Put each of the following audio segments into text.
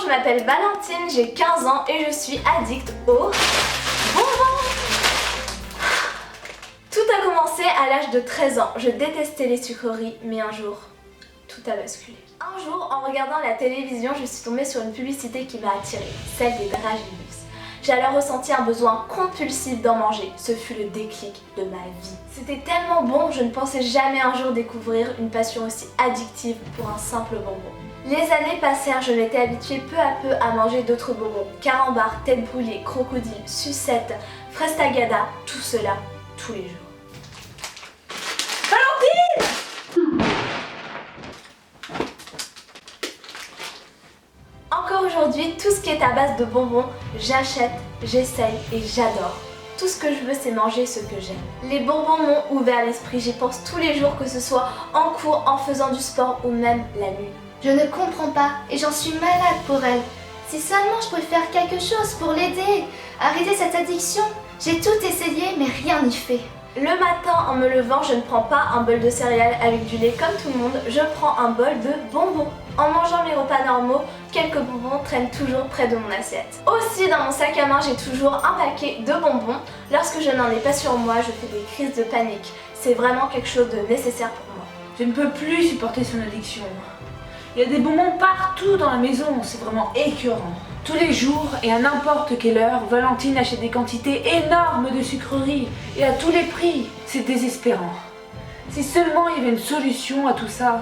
je m'appelle Valentine, j'ai 15 ans et je suis addict aux bonbons. Tout a commencé à l'âge de 13 ans. Je détestais les sucreries, mais un jour, tout a basculé. Un jour, en regardant la télévision, je suis tombée sur une publicité qui m'a attirée, celle des Dragibus. J'ai alors ressenti un besoin compulsif d'en manger. Ce fut le déclic de ma vie. C'était tellement bon, je ne pensais jamais un jour découvrir une passion aussi addictive pour un simple bonbon. Les années passèrent, je m'étais habituée peu à peu à manger d'autres bonbons. Carambar, tête brûlée, crocodile, sucette, fraise tagada, tout cela, tous les jours. Encore aujourd'hui, tout ce qui est à base de bonbons, j'achète, j'essaye et j'adore. Tout ce que je veux, c'est manger ce que j'aime. Les bonbons m'ont ouvert l'esprit, j'y pense tous les jours, que ce soit en cours, en faisant du sport ou même la nuit. Je ne comprends pas et j'en suis malade pour elle. Si seulement je pouvais faire quelque chose pour l'aider, arrêter cette addiction. J'ai tout essayé mais rien n'y fait. Le matin, en me levant, je ne prends pas un bol de céréales avec du lait comme tout le monde, je prends un bol de bonbons. En mangeant mes repas normaux, quelques bonbons traînent toujours près de mon assiette. Aussi, dans mon sac à main, j'ai toujours un paquet de bonbons. Lorsque je n'en ai pas sur moi, je fais des crises de panique. C'est vraiment quelque chose de nécessaire pour moi. Je ne peux plus supporter son addiction. Il y a des bonbons partout dans la maison, c'est vraiment écœurant. Tous les jours et à n'importe quelle heure, Valentine achète des quantités énormes de sucreries et à tous les prix. C'est désespérant. Si seulement il y avait une solution à tout ça.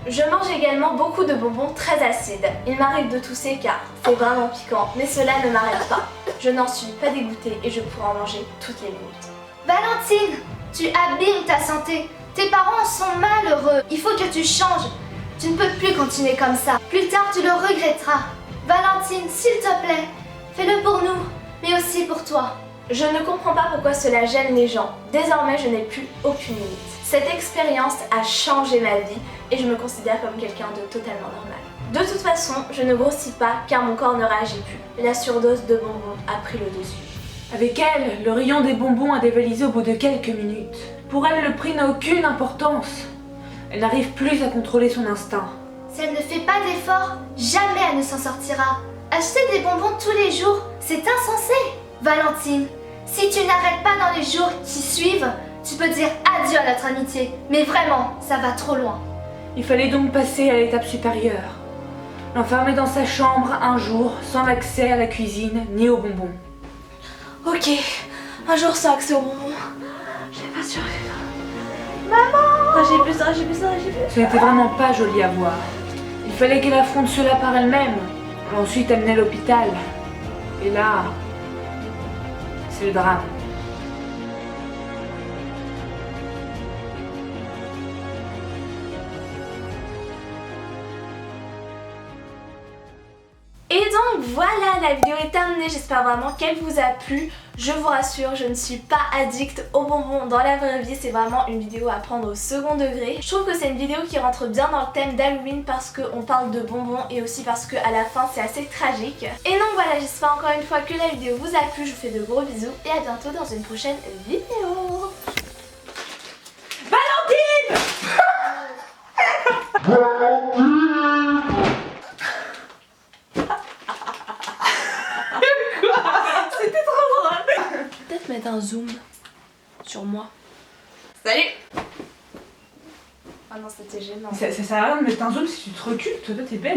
Je mange également beaucoup de bonbons très acides. Il m'arrive de tousser car c'est vraiment piquant, mais cela ne m'arrête pas. Je n'en suis pas dégoûtée et je pourrais en manger toutes les minutes. Valentine, tu abîmes ta santé. Tes parents sont malheureux. Il faut que tu changes. Tu ne peux plus continuer comme ça. Plus tard, tu le regretteras. Valentine, s'il te plaît, fais-le pour nous, mais aussi pour toi. Je ne comprends pas pourquoi cela gêne les gens. Désormais, je n'ai plus aucune limite. Cette expérience a changé ma vie et je me considère comme quelqu'un de totalement normal. De toute façon, je ne grossis pas car mon corps ne réagit plus. La surdose de bonbons a pris le dessus. Avec elle, le rayon des bonbons a dévalisé au bout de quelques minutes. Pour elle, le prix n'a aucune importance. Elle n'arrive plus à contrôler son instinct. Si elle ne fait pas d'efforts, jamais elle ne s'en sortira. Acheter des bonbons tous les jours, c'est insensé. Valentine, si tu n'arrêtes pas dans les jours qui suivent, tu peux dire adieu à notre amitié. Mais vraiment, ça va trop loin. Il fallait donc passer à l'étape supérieure. L'enfermer dans sa chambre un jour, sans accès à la cuisine ni aux bonbons. Ok, un jour sans accès aux bonbons. Je vais pas survivre. Maman! J'ai plus ça. Ce n'était vraiment pas joli à voir. Il fallait qu'elle affronte cela par elle-même, et ensuite amener à l'hôpital. Et là, c'est le drame. Et donc voilà, la vidéo est terminée, j'espère vraiment qu'elle vous a plu. Je vous rassure, je ne suis pas addict aux bonbons dans la vraie vie, c'est vraiment une vidéo à prendre au second degré. Je trouve que c'est une vidéo qui rentre bien dans le thème d'Halloween parce qu'on parle de bonbons et aussi parce qu'à la fin c'est assez tragique. Et donc voilà, j'espère encore une fois que la vidéo vous a plu, je vous fais de gros bisous et à bientôt dans une prochaine vidéo. Valentine! Peut-être mettre un zoom sur moi. Salut! Ah non, c'était gênant. Ça sert à rien de mettre un zoom si tu te recules, toi t'es belle.